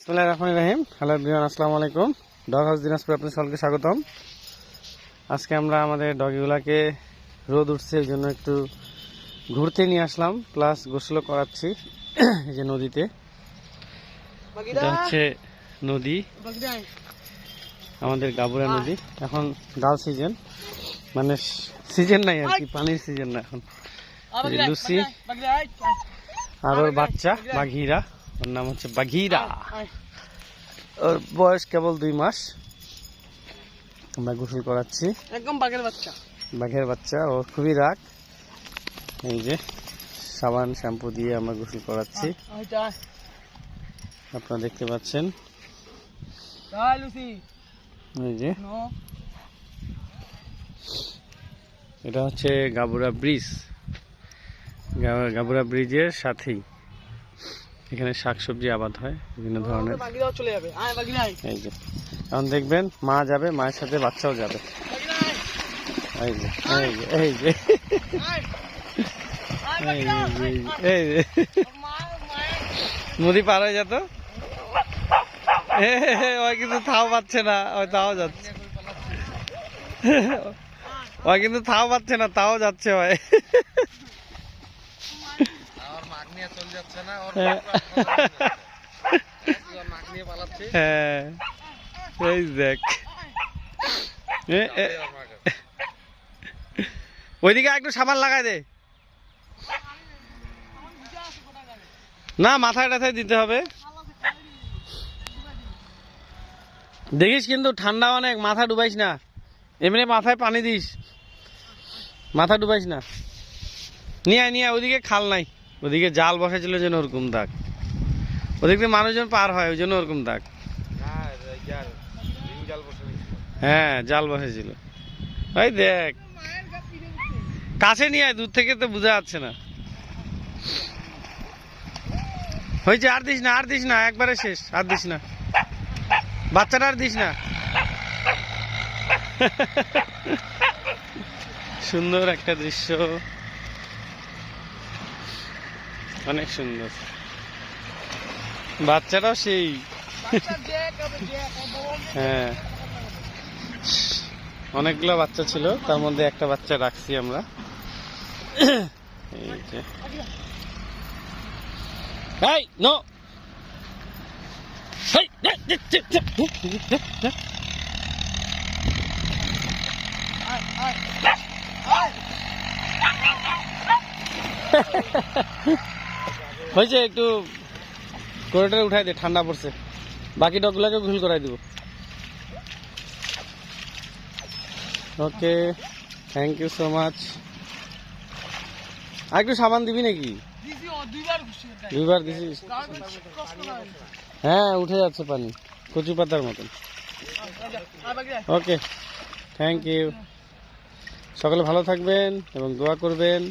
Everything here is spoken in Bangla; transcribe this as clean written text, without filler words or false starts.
বিসমিল্লাহির রহমানির রহিম। হ্যালো এভরিওয়ান, আসসালামু আলাইকুম। ডগ হাউস দিনাজপুর আপনাদের সকলকে স্বাগতম। আজকে আমরা আমাদের ডগিগুলাকে রোদ উঠছে এই জন্য একটু ঘুরতে নিয়ে আসলাম, প্লাস গোসলও করাচ্ছি। এই যে নদীতে, এটা হচ্ছে নদী, আমাদের গাবুরা নদী। এখন ডাল সিজন, মানে সিজন নাই আর কি, পানির সিজন না এখন। লুসি আর ওর বাচ্চা বাঘিরা, ওর নাম হচ্ছে বাঘিরা। ওর বয়স কেবল 2 মাস। আমরা গোসল করাচ্ছি, একদম বাঘের বাচ্চা। ওর খুবই রাগ। এই যে সাবান শ্যাম্পু দিয়ে আমরা গোসল করাচ্ছি, আপনারা দেখতে পাচ্ছেন। এই যে এটা হচ্ছে গাবুরা ব্রিজ। গাবুরা ব্রিজের সাথেই এখানে শাকসবজি আবাদ হয় বিভিন্ন ধরনের। এই যে এখন দেখবেন মা যাবে, মায়ের সাথে বাচ্চাও যাবে। এই যে এই যে এই যে এই যে নদী পার হয়ে যেত, ওই কিন্তু থাও পাচ্ছে না, ওই তাও যাচ্ছে। ওই কিন্তু থাও পাচ্ছে না, তাও যাচ্ছে। ওই হ্যাঁ, এই দেখ, ওইদিকে একটু সাবান লাগাই দে। না, মাথায় টাথায় দিতে হবে। দেখিস কিন্তু ঠান্ডা অনেক, মাথা ডুবাইস না। এমনি মাথায় পানি দিস, মাথা ডুবাইস না। নিয়ে ওইদিকে খাল নাই, ওদিকে জাল বসেছিল যেন ওরকম দাগ। ওদিক থেকে মানুষজন পার হয়, ওই জন্য ওরকম দাগ। হ্যাঁ, জাল বসেছিল। ওই দেখ, কাছে নিয়ে আয়, দূর থেকে তো বোঝা যাচ্ছে না। হয়েছে, আর দিস না, আর দিস না, একবারে শেষ, আর দিস না। বাচ্চাটা আর দিস না। সুন্দর একটা দৃশ্য, অনেক সুন্দর। বাচ্চাটাও সেই। হ্যাঁ, অনেকগুলো বাচ্চা ছিল, তার মধ্যে একটা বাচ্চা রাখছি আমরা। এই যে নো, হয়েছে, একটু কোরেটারে উঠাই দে, ঠান্ডা পড়ছে। বাকি ডগগুলোকে গোসল করাই দিব। ওকে, থ্যাংক ইউ সো মাচ। আর একটু সাবান দিবি নাকি? 2বার দিছিস? হ্যাঁ, উঠে যাচ্ছে পানি, কচু পাতার মতন। ওকে, থ্যাংক ইউ। সকলে ভালো থাকবেন এবং দোয়া করবেন।